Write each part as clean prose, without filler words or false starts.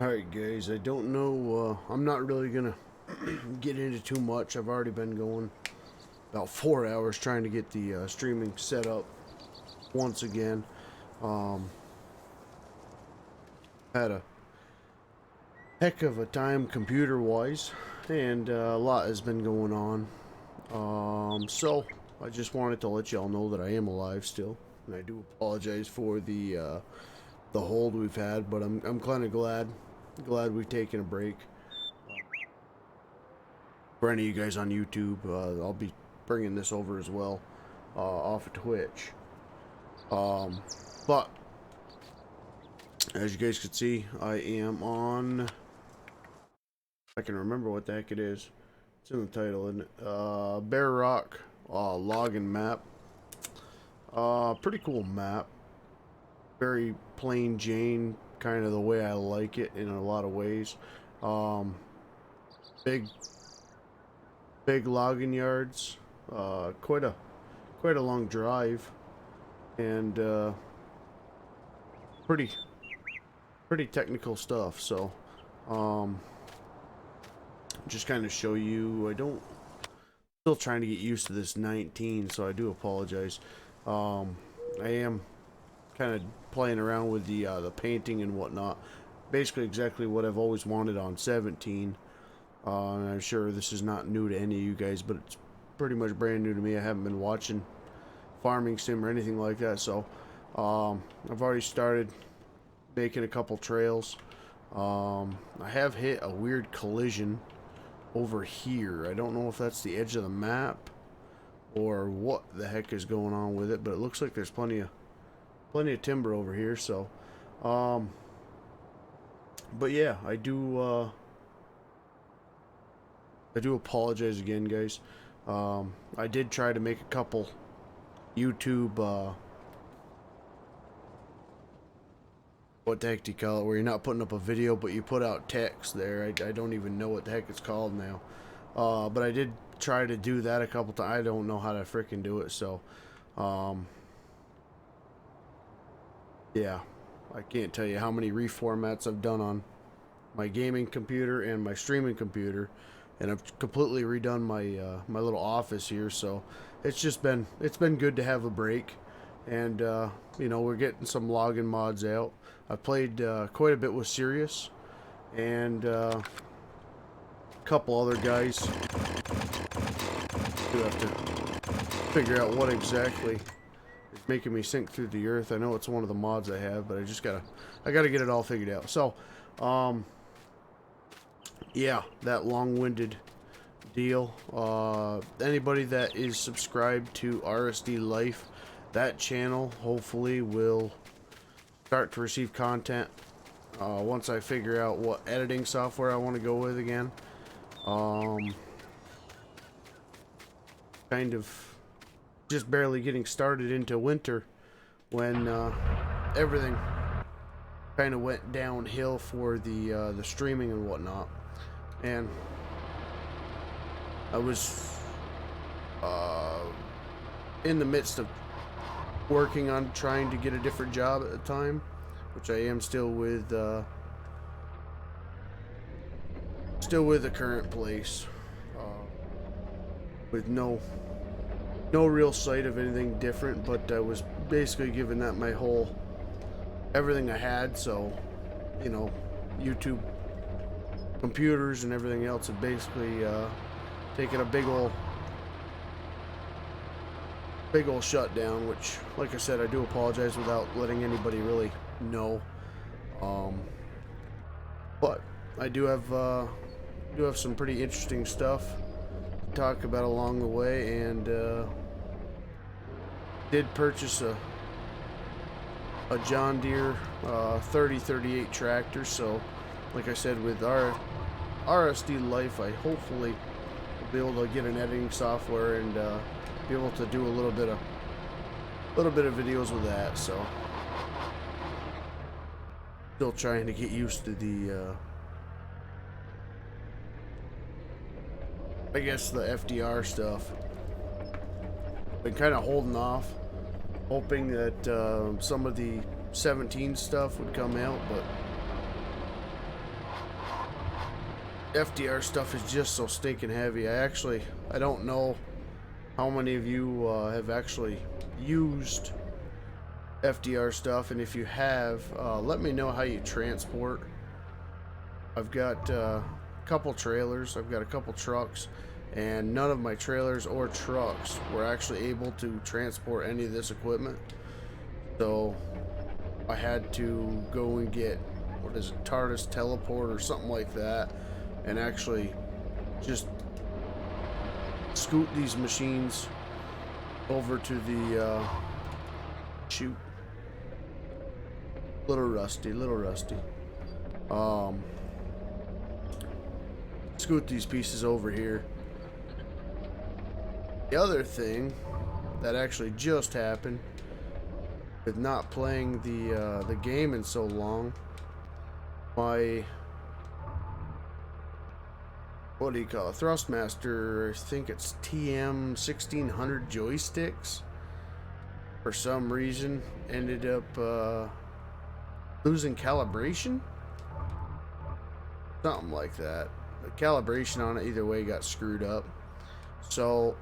Alright guys, I don't know, I'm not really gonna get into too much. I've already been going about 4 hours trying to get the streaming set up once again. Um, Had a heck of a time computer wise, and a lot has been going on. So I just wanted to let y'all know that I am alive still, and I do apologize for the hold we've had, but I'm kind of glad we've taken a break. For any of you guys on YouTube, I'll be bringing this over as well off of Twitch. But as you guys can see, I am on. I can remember what the heck it is. It's in the title, isn't it? Bear Rock login map. Pretty cool map. Very plain Jane, kind of the way I like it in a lot of ways. Big logging yards. Quite a long drive, and pretty technical stuff. So just kind of show you. Still trying to get used to this 19, so I do apologize. I am kind of playing around with the painting and whatnot. Basically exactly what I've always wanted on 17. And I'm sure this is not new to any of you guys, but it's pretty much brand new to me. I haven't been watching Farming Sim or anything like that, so I've already started making a couple trails. I have hit a weird collision over here. I don't know if that's the edge of the map or what the heck is going on with it, but it looks like there's plenty of timber over here. So but yeah, I do apologize again, guys. I did try to make a couple YouTube what the heck do you call it, where you're not putting up a video but you put out text there. I don't even know what the heck it's called now. But I did try to do that a couple times. I don't know how to freaking do it, so yeah, I can't tell you how many reformats I've done on my gaming computer and my streaming computer, and I've completely redone my my little office here. So it's been good to have a break, and you know, we're getting some logging mods out. I played quite a bit with Sirius and a couple other guys. Do have to figure out what exactly is making me sink through the earth. I know it's one of the mods I have, but I gotta get it all figured out. So yeah, that long-winded deal. Anybody that is subscribed to RSD Life, that channel hopefully will start to receive content once I figure out what editing software I want to go with again. Kind of just barely getting started into winter when everything kind of went downhill for the streaming and whatnot. And I was in the midst of working on trying to get a different job at the time, which I am still with the current place, with no real sight of anything different. But I was basically giving that my whole everything I had. So, you know, YouTube, computers, and everything else had basically taken a big ol' shutdown, which, like I said, I do apologize without letting anybody really know. But I do have some pretty interesting stuff to talk about along the way, and did purchase a John Deere 3038 tractor. So, like I said, with our RSD Life, I hopefully will be able to get an editing software and be able to do a little bit of videos with that. So still trying to get used to the I guess the FDR stuff. Been kind of holding off, hoping that some of the 17 stuff would come out, but FDR stuff is just so stinking heavy. I don't know how many of you have actually used FDR stuff, and if you have, let me know how you transport. I've got a couple trailers, I've got a couple trucks, and none of my trailers or trucks were actually able to transport any of this equipment. So I had to go and get, what is it, TARDIS teleport or something like that, and actually just scoot these machines over to the shoot. Little rusty. Scoot these pieces over here. The other thing that actually just happened with not playing the game in so long, my, what do you call it, Thrustmaster, I think it's TM 1600 joysticks, for some reason ended up losing calibration, something like that. The calibration on it either way got screwed up, so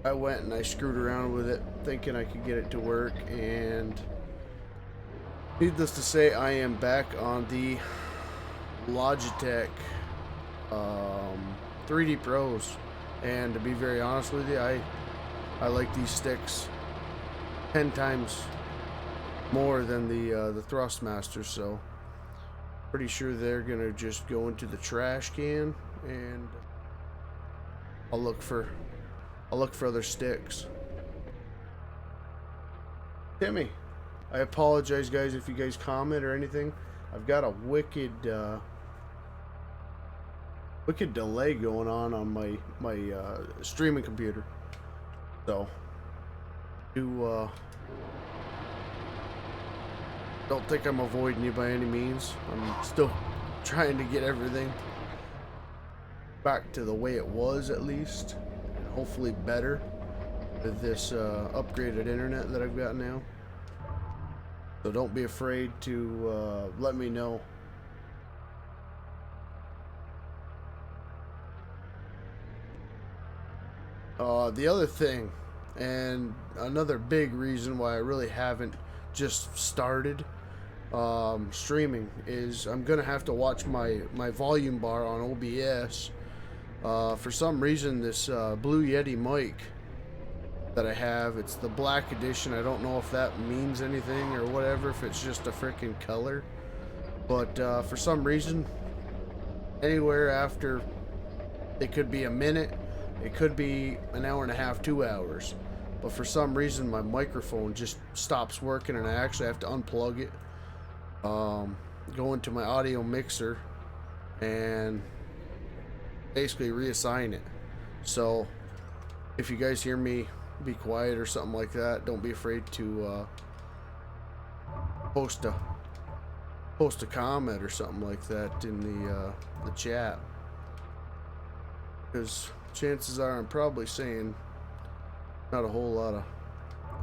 I went and I screwed around with it thinking I could get it to work, and needless to say, I am back on the Logitech 3D Pros, and to be very honest with you, I like these sticks 10 times more than the Thrustmaster, so pretty sure they're gonna just go into the trash can, and I'll look for other sticks. Timmy, I apologize, guys, if you guys comment or anything. I've got a wicked delay going on my streaming computer, so don't think I'm avoiding you by any means. I'm still trying to get everything back to the way it was, at least, and hopefully better with this upgraded internet that I've got now. So don't be afraid to let me know. The other thing, and another big reason why I really haven't just started streaming, is I'm gonna have to watch my volume bar on OBS. For some reason, this Blue Yeti mic that I have, it's the black edition. I don't know if that means anything or whatever, if it's just a freaking color, but for some reason, anywhere after, it could be a minute, it could be an hour and a half, 2 hours, but for some reason my microphone just stops working, and I actually have to unplug it, go into my audio mixer, and basically reassign it. So if you guys hear me be quiet or something like that, don't be afraid to post a comment or something like that in the chat, because chances are I'm probably saying not a whole lot of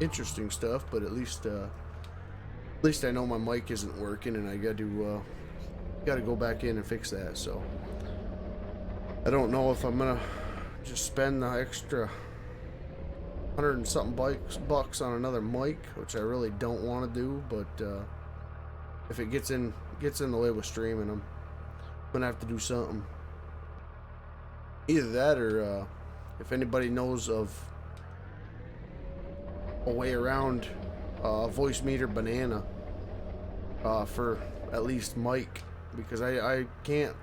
interesting stuff, but at least I know my mic isn't working, and I got to go back in and fix that. So I don't know if I'm gonna just spend the extra 100 and something bucks on another mic, which I really don't want to do, but if it gets in the way with streaming, I'm gonna have to do something. Either that, or if anybody knows of a way around Voicemeeter Banana for at least mic, because I can't,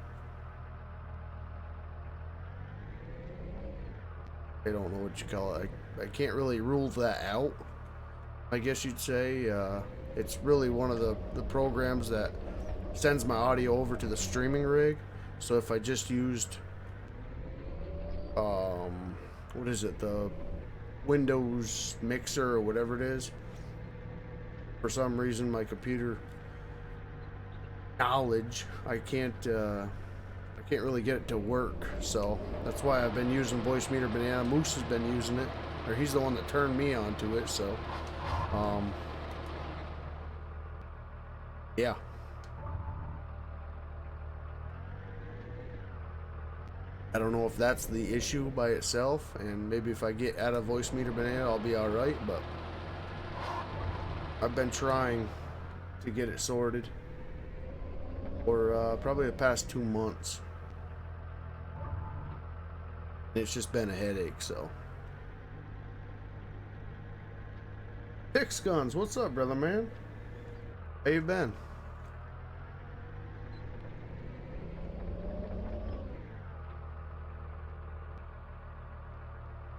I don't know what you call it, I can't really rule that out, I guess you'd say. It's really one of the programs that sends my audio over to the streaming rig. So if I just used what is it, the Windows mixer or whatever it is, for some reason my computer knowledge, I can't really get it to work. So that's why I've been using Voicemeeter Banana. Moose has been using it, or he's the one that turned me onto it. So yeah. I don't know if that's the issue by itself, and maybe if I get out of Voicemeeter Banana, I'll be alright, but I've been trying to get it sorted for probably the past 2 months. It's just been a headache, so. Pix Guns, what's up, brother man? How you been?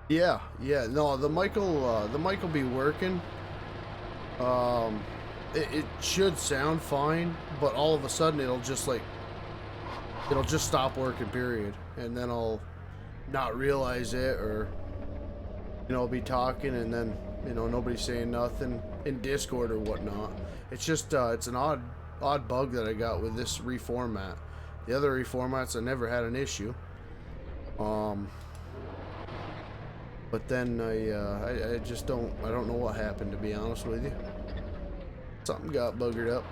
Yeah, no, the mic will be working. It should sound fine, but all of a sudden it'll just stop working, period. And then I'll not realize it, or, I'll be talking and then, nobody's saying nothing in Discord or whatnot. It's just, it's an odd bug that I got with this reformat. The other reformats, I never had an issue. But then I just don't know what happened, to be honest with you. Something got buggered up.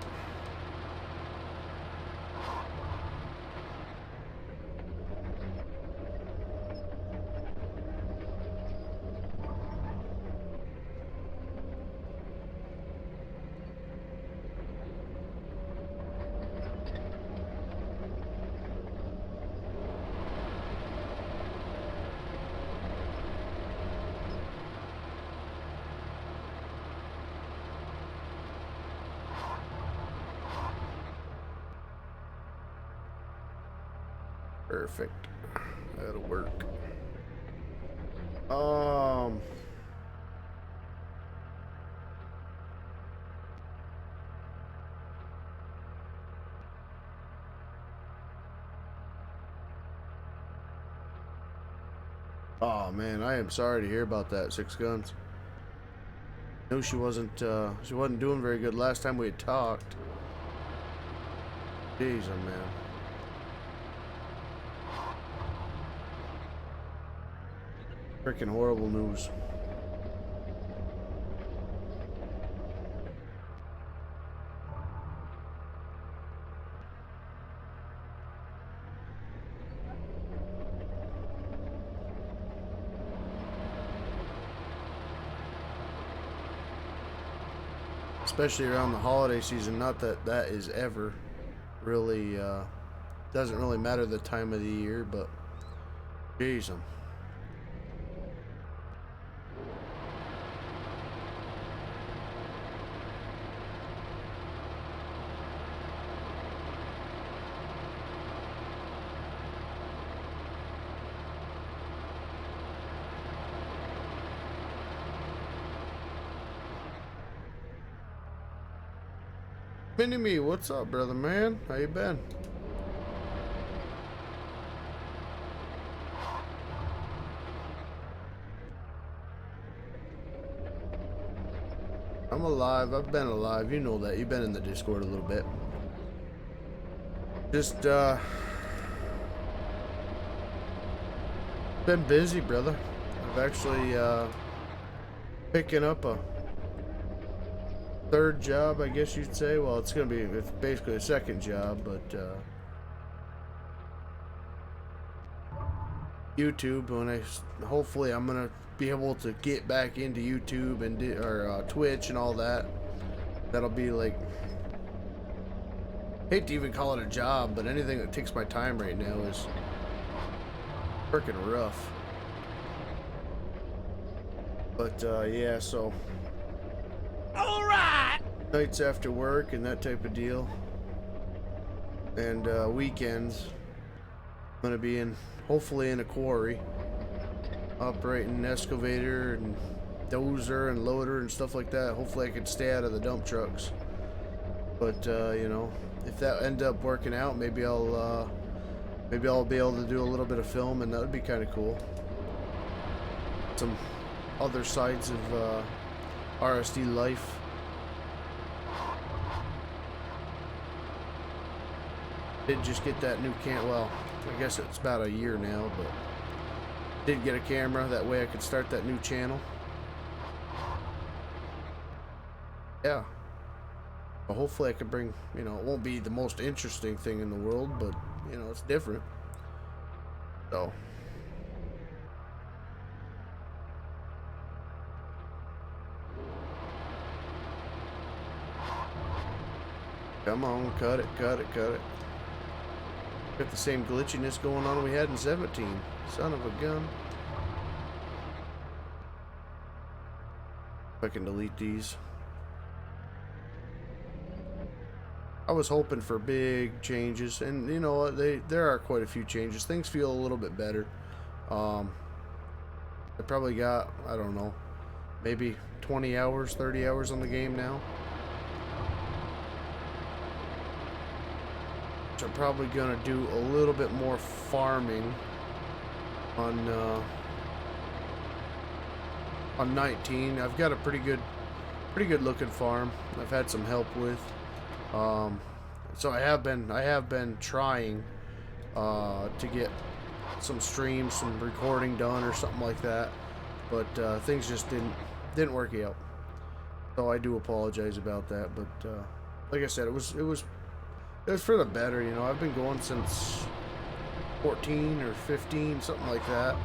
Perfect. That'll work. Oh man, I am sorry to hear about that, Six Guns. No, she wasn't doing very good last time we had talked. Jeez, oh man. Freaking horrible news. Especially around the holiday season. Not that that is ever really, doesn't really matter the time of the year, but jeez, Mini-Me, what's up, brother man? How you been? I'm alive. I've been alive. You know that. You've been in the Discord a little bit. Just, been busy, brother. I've actually, picking up a third job, I guess you'd say. Well, it's basically a second job, but YouTube. Hopefully I'm gonna be able to get back into YouTube and Twitch and all that. That'll be like, hate to even call it a job, but anything that takes my time right now is freaking rough. But yeah, so nights after work and that type of deal, and weekends I'm gonna be hopefully in a quarry, operating an excavator and dozer and loader and stuff like that. Hopefully I can stay out of the dump trucks, but if that ends up working out, maybe I'll be able to do a little bit of film, and that would be kind of cool. Some other sides of RSD life. Did just get that new well, I guess it's about a year now, but did get a camera, that way I could start that new channel. Yeah. But hopefully I could bring, it won't be the most interesting thing in the world, but, it's different. So. Come on, cut it, cut it, cut it. Got the same glitchiness going on we had in 17. Son of a gun. If I can delete these. I was hoping for big changes, and you know what, there are quite a few changes. Things feel a little bit better. I probably got, I don't know, maybe 20 hours, 30 hours on the game now. I'm probably gonna do a little bit more farming on 19. I've got a pretty good looking farm. I've had some help with, so I have been trying to get some streams, some recording done or something like that, but things just didn't work out. So I do apologize about that, but like I said, it was for the better, you know. I've been going since 14 or 15, something like that.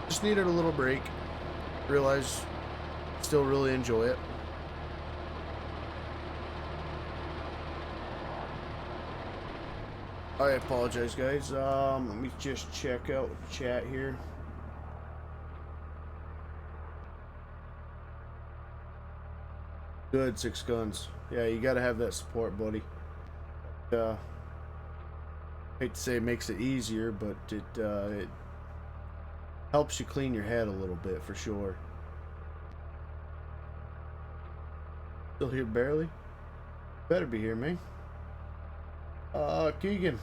Just needed a little break. Realized still really enjoy it. I apologize, guys. Let me just check out the chat here. Good, Six Guns. Yeah, you gotta have that support, buddy. Hate to say it makes it easier, but it helps you clean your head a little bit, for sure. Still here barely? Better be here, man. Keegan,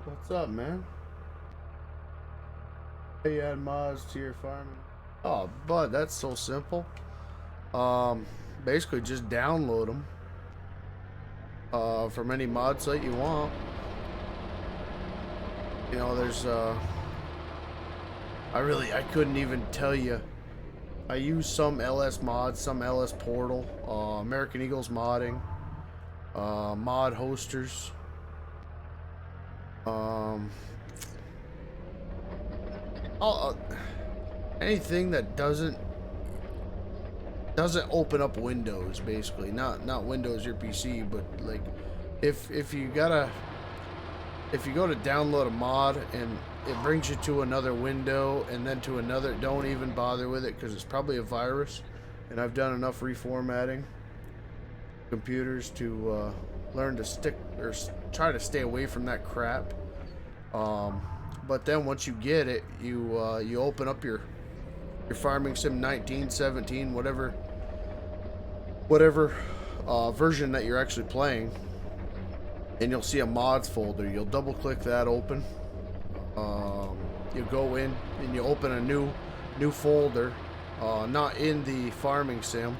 what's up, man? Hey, add mods to your farming. Oh, bud, that's so simple. Basically just download them from any mod site you want. You know, there's I couldn't even tell you. I use some LS mods, some LS Portal, American Eagles modding, mod hosters, anything that doesn't open up Windows, basically. Not Windows your PC, but like if you go to download a mod and it brings you to another window and then to another, don't even bother with it, because it's probably a virus. And I've done enough reformatting computers to learn to stick or try to stay away from that crap. But then once you get it, you open up your Farming Sim 19, 17, whatever version that you're actually playing, and you'll see a mods folder. You'll double click that open. You go in and you open a new folder, not in the Farming Sim,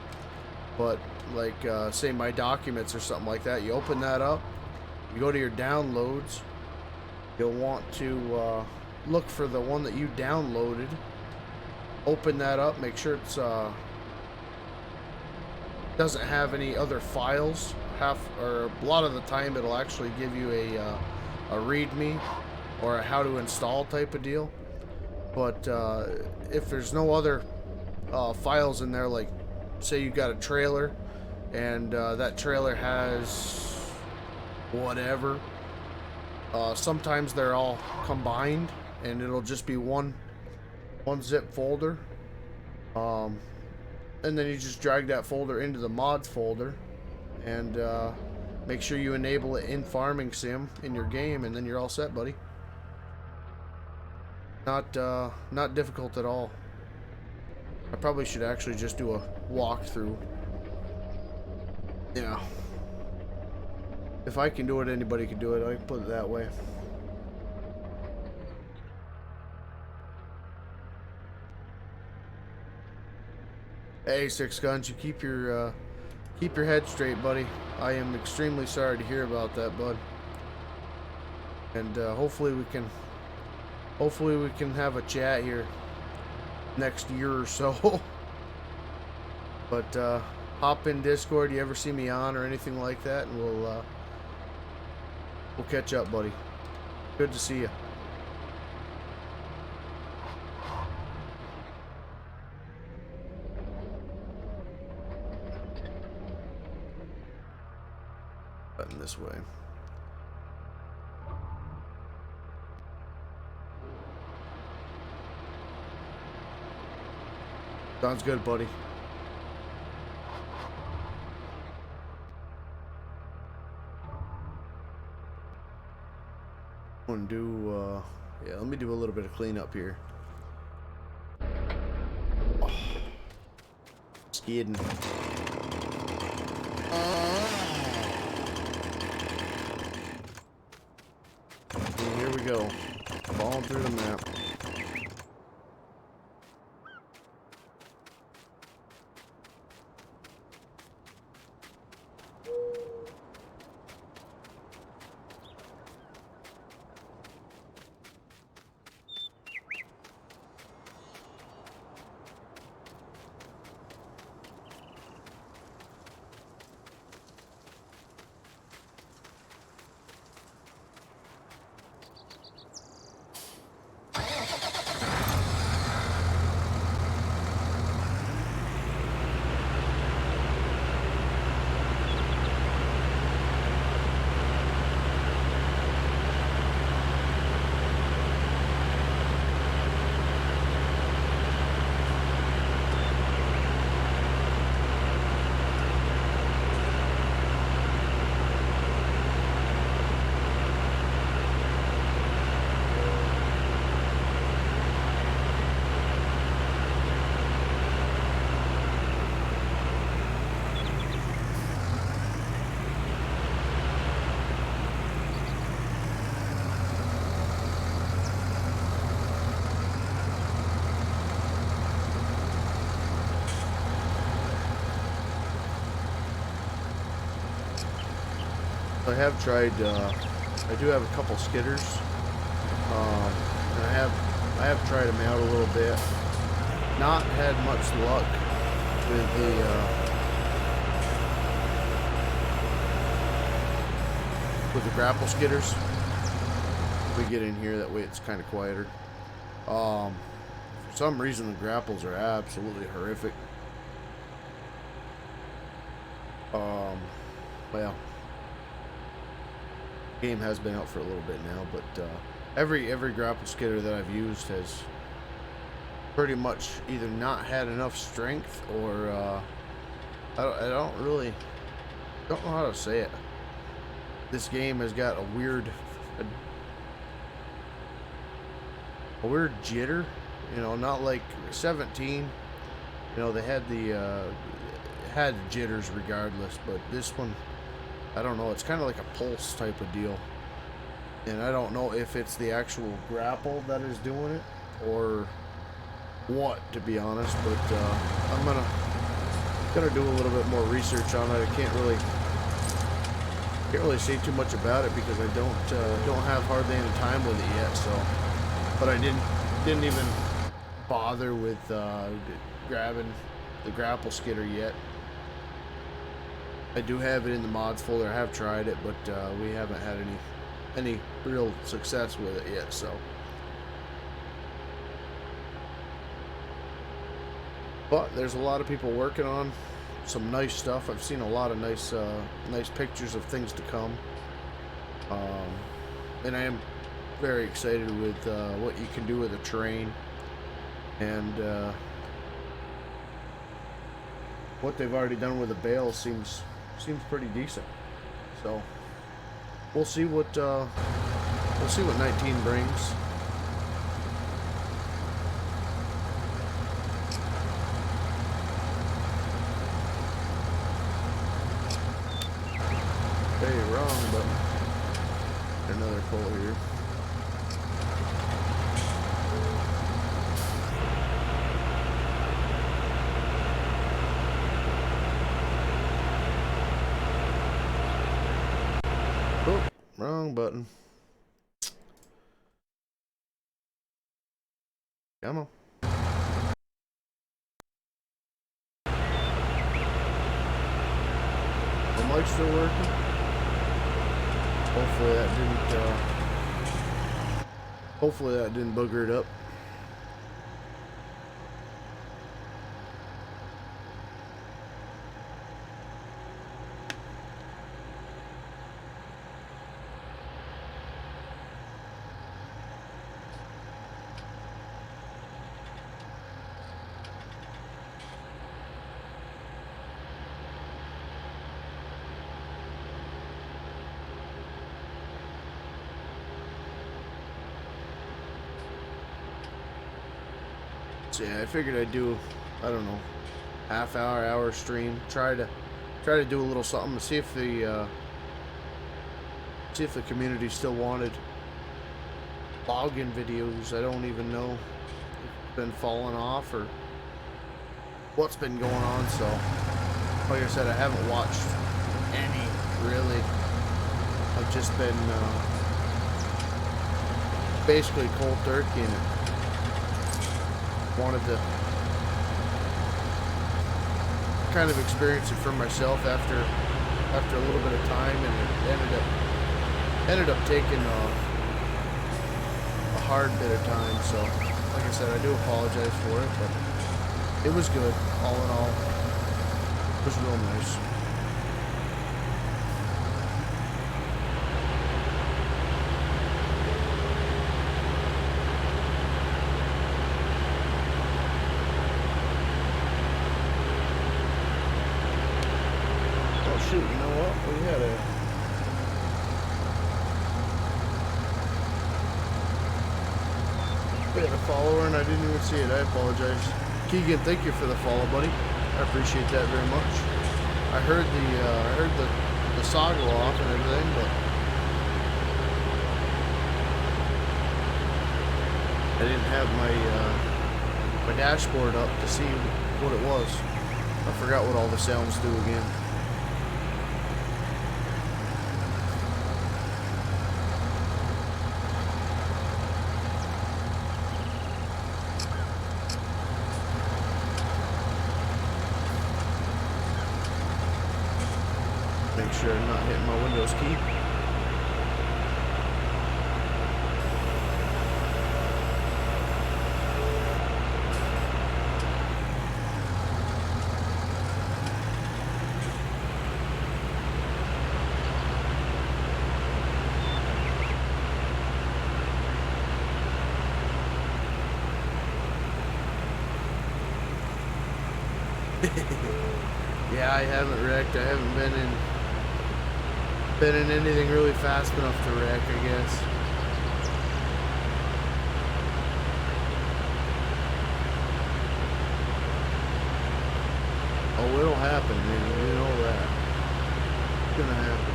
but like say my documents or something like that. You open that up, you go to your downloads, you'll want to look for the one that you downloaded, open that up, make sure it's doesn't have any other files. Or a lot of the time it'll actually give you a readme or a how to install type of deal. But if there's no other files in there, like say you got a trailer and that trailer has whatever, sometimes they're all combined and it'll just be one zip folder, and then you just drag that folder into the mods folder and make sure you enable it in Farming Sim in your game, and then you're all set, buddy. Not difficult at all. I probably should actually just do a walkthrough. Yeah. If I can do it, anybody can do it. I can put it that way. Hey, Six Guns, you keep your head straight, buddy. I am extremely sorry to hear about that, bud. And hopefully we can have a chat here next year or so. But hop in Discord. You ever see me on or anything like that, and we'll catch up, buddy. Good to see you. Button this way. Sounds good, buddy. I'm gonna do, yeah, let me do a little bit of cleanup here. Oh, skidding. And here we go. Falling through the map. I have tried, I do have a couple skidders, and I have tried them out a little bit. Not had much luck with the grapple skidders. We get in here, that way it's kind of quieter. For some reason the grapples are absolutely horrific. Well, game has been out for a little bit now, but every grapple skidder that I've used has pretty much either not had enough strength or I don't know how to say it. This game has got a weird jitter, you know, not like 17. You know, they had had jitters regardless, but this one, I don't know, it's kind of like a pulse type of deal. And I don't know if it's the actual grapple that is doing it or what, to be honest, but I'm gonna do a little bit more research on it. I can't really say too much about it because I don't have hardly any time with it yet, so. But I didn't even bother with grabbing the grapple skidder yet. I do have it in the mods folder. I have tried it, but we haven't had any real success with it yet, so. But there's a lot of people working on some nice stuff. I've seen a lot of nice pictures of things to come, and I am very excited with what you can do with the terrain and what they've already done with the bale seems pretty decent. So we'll see what 19 brings. Hey, wrong button. Another pull here. Oh, wrong button. Come on. The mic's still working. Hopefully that didn't Hopefully that didn't booger it up. So yeah, I figured I'd do, I don't know, hour stream. Try to do a little something to see if the community still wanted login videos. I don't even know if it's been falling off or what's been going on. So, like I said, I haven't watched any really. I've just been basically cold turkey in it. Wanted to kind of experience it for myself after a little bit of time, and it ended up taking a hard bit of time. So, like I said, I do apologize for it, but it was good. All in all, it was real nice. Shoot, you know what? We had a follower and I didn't even see it. I apologize. Keegan, thank you for the follow, buddy. I appreciate that very much. I heard the saw go off and everything, but I didn't have my dashboard up to see what it was. I forgot what all the sounds do again. Make sure I'm not hitting my Windows key. Yeah, I haven't wrecked. I haven't been in anything really fast enough to wreck, I guess. Oh, it'll happen, man. You know that. It's gonna happen.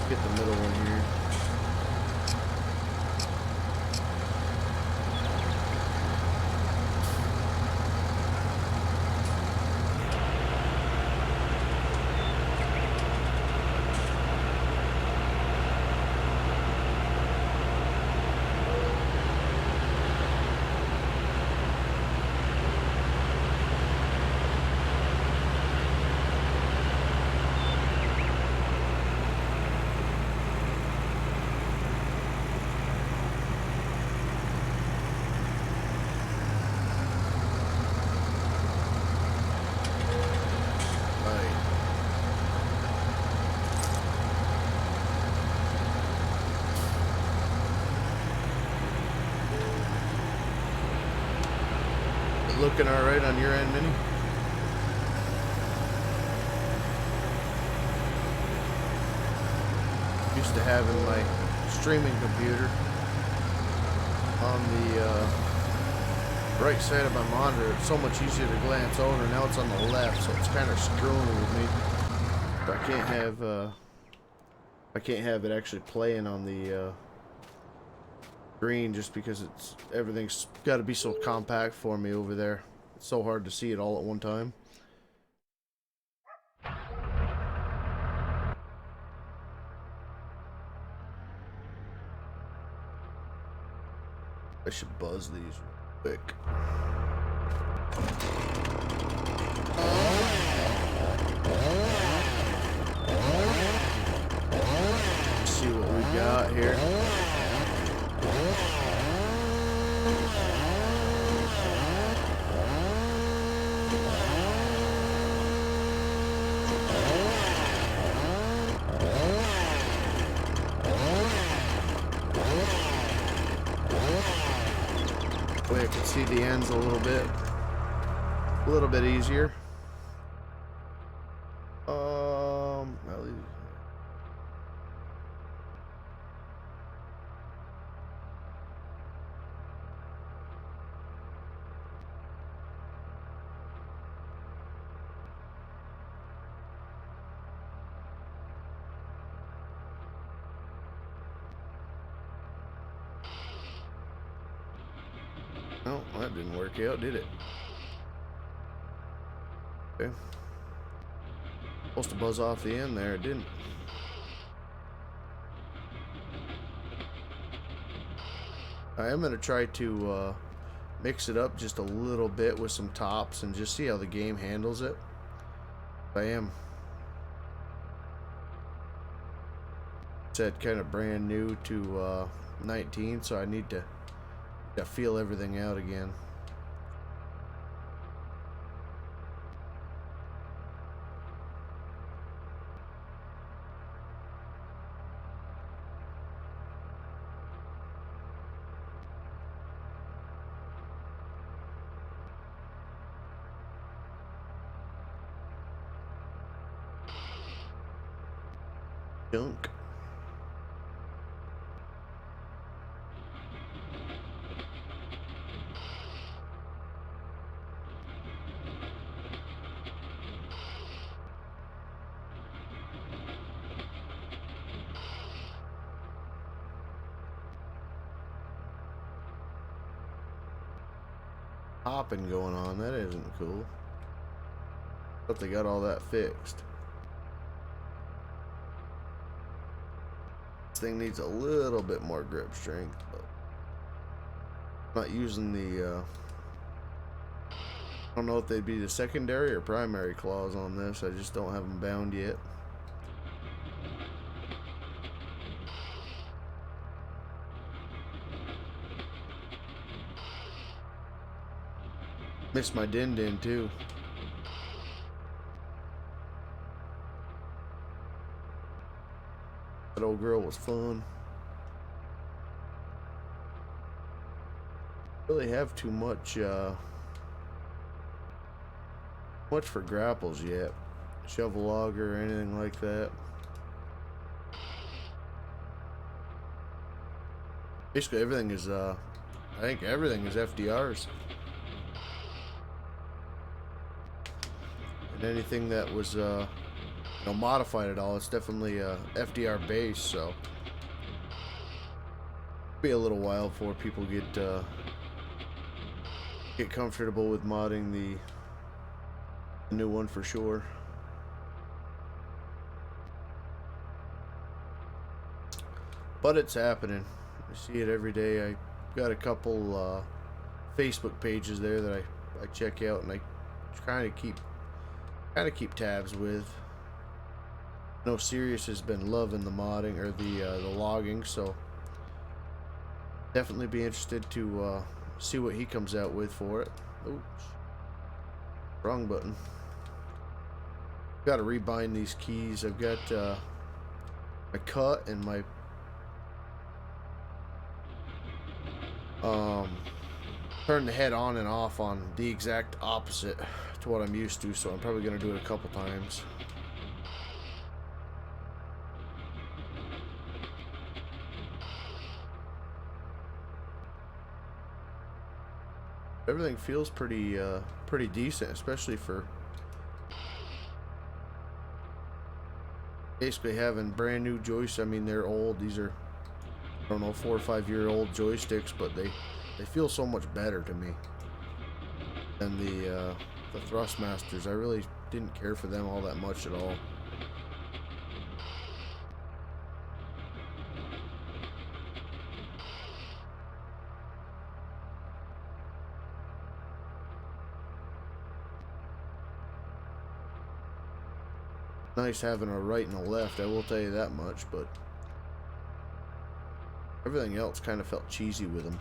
Get the middle one here. Looking all right on your end, Minnie? used to having my streaming computer on the right side of my monitor. It's so much easier to glance over. Now it's on the left, so it's kind of screwing with me. So I can't have it actually playing on the screen just because everything's got to be so compact for me over there. It's so hard to see it all at one time. I should buzz these real quick. Let's see what we got here. I can see the ends a little bit easier. At least. No, that didn't work out, did it? Okay. Supposed to buzz off the end there, it didn't. I am going to try to mix it up just a little bit with some tops and just see how the game handles it. I am said kind of brand new to 19, so I need to feel everything out again. Junk. Hopping going on, that isn't cool. But they got all that fixed. This thing needs a little bit more grip strength, but I'm not using the I don't know if they'd be the secondary or primary claws on this. I just don't have them bound yet. Missed my din too. That old girl was fun. Really have too much for grapples yet. Shovel auger or anything like that. Basically everything is I think everything is FDRs. And anything that was modified at all, it's definitely FDR base, so be a little while before people get comfortable with modding the new one for sure. But it's happening. I see it every day. I got a couple Facebook pages there that I check out, and I kind of keep tabs with. I know Sirius has been loving the modding or the logging, so definitely be interested to see what he comes out with for it. Oops, wrong button. Got to rebind these keys. I've got my cut and my turn the head on and off on the exact opposite to what I'm used to, so I'm probably going to do it a couple times. Everything feels pretty decent, especially for basically having brand new joysticks. I mean, they're old. These are, I don't know, 4 or 5 year old joysticks, but they feel so much better to me than the Thrustmasters. I really didn't care for them all that much at all. Nice having a right and a left, I will tell you that much, but everything else kind of felt cheesy with them.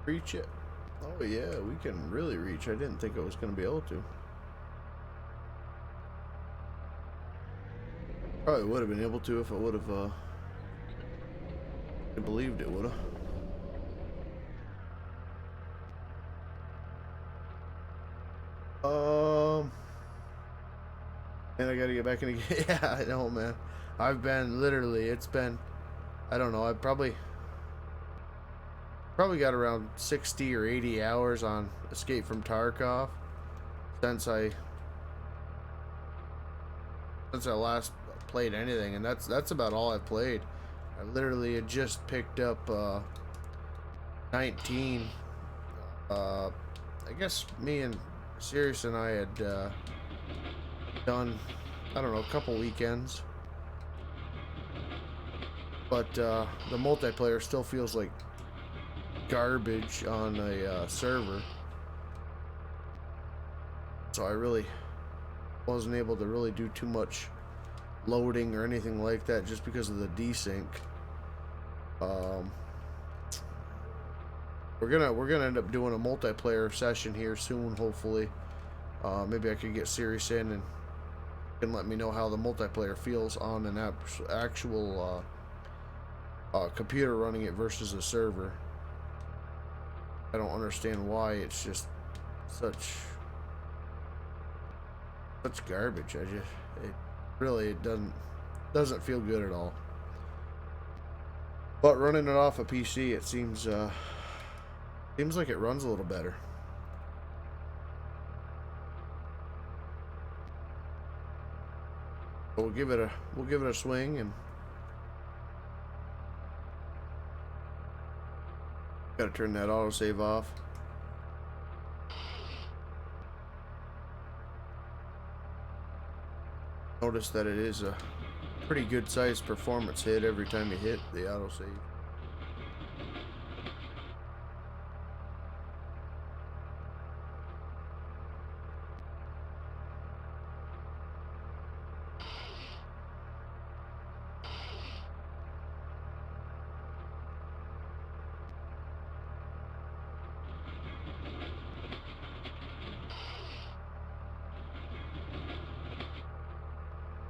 Reach it. Oh yeah, we can really reach. I didn't think I was going to be able to. Probably would have been able to if I would have believed it would have. And I gotta get back in again. Yeah, I know, man. I've been literally, it's been, I don't know, I probably got around 60 or 80 hours on Escape from Tarkov since I last played anything, and that's about all I've played. I literally had just picked up 19. I guess me and Sirius and I had done, I don't know, a couple weekends, but the multiplayer still feels like garbage on a server, so I really wasn't able to really do too much loading or anything like that just because of the desync. We're gonna end up doing a multiplayer session here soon, hopefully. Maybe I could get Sirius in and can let me know how the multiplayer feels on an actual computer running it versus a server. I don't understand why it's just such garbage. It doesn't feel good at all. But running it off a PC, it seems like it runs a little better. But we'll give it a swing, and gotta turn that autosave off. Notice that it is a pretty good sized performance hit every time you hit the autosave.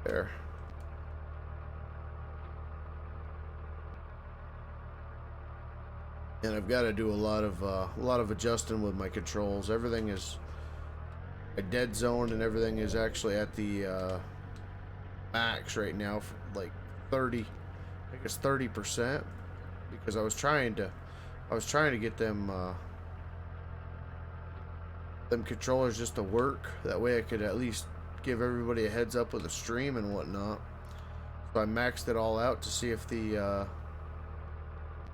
There. And I've got to do a lot of adjusting with my controls. Everything is a dead zone, and everything is actually at the max right now, for like 30. I think it's 30%, because I was trying to get them them controllers just to work. That way I could at least give everybody a heads up with the stream and whatnot. So I maxed it all out to see if the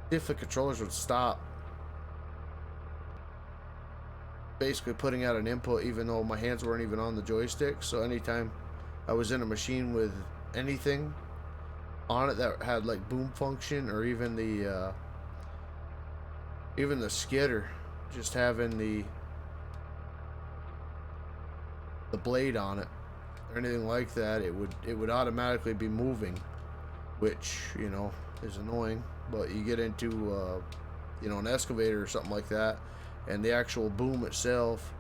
controllers would stop basically putting out an input even though my hands weren't even on the joystick. So anytime I was in a machine with anything on it that had like boom function, or even the skidder, just having the blade on it or anything like that, it would automatically be moving, which, you know, is annoying. But you get into you know, an excavator or something like that, and the actual boom itself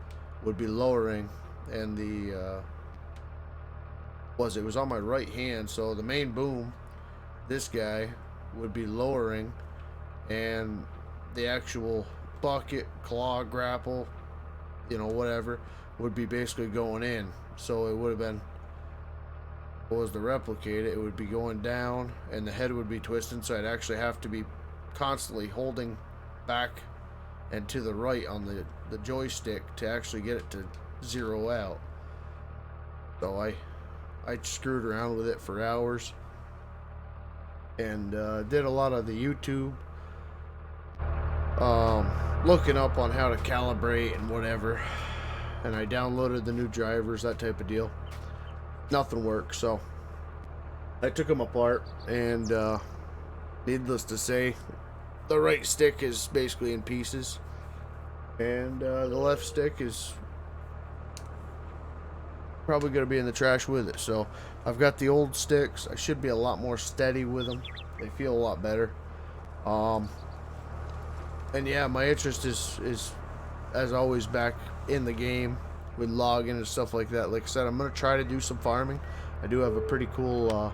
would be lowering, and the it was on my right hand, so the main boom, this guy, would be lowering, and the actual bucket, claw, grapple, you know, whatever, would be basically going in. So it would have been, what was to replicate it, it would be going down, and the head would be twisting, so I'd actually have to be constantly holding back and to the right on the joystick to actually get it to zero out. So I screwed around with it for hours, and did a lot of the YouTube looking up on how to calibrate and whatever, and I downloaded the new drivers, that type of deal. Nothing worked, so I took them apart, and needless to say, the right stick is basically in pieces, and the left stick is probably going to be in the trash with it. So I've got the old sticks. I should be a lot more steady with them. They feel a lot better. And yeah, my interest is as always back in the game with logging and stuff like that. Like I said, I'm going to try to do some farming. I do have a pretty cool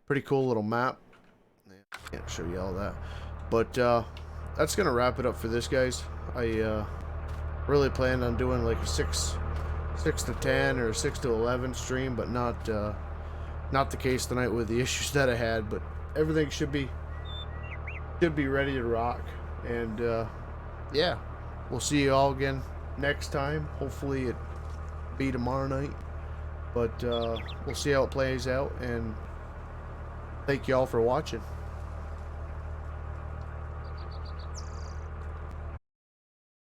little map. I can't show you all that, but that's going to wrap it up for this, guys. I really planned on doing like a 6 to 10 or 6 to 11 stream, but not the case tonight with the issues that I had. But everything should be ready to rock, and yeah, we'll see you all again next time. Hopefully it be tomorrow night, but we'll see how it plays out, and thank you all for watching.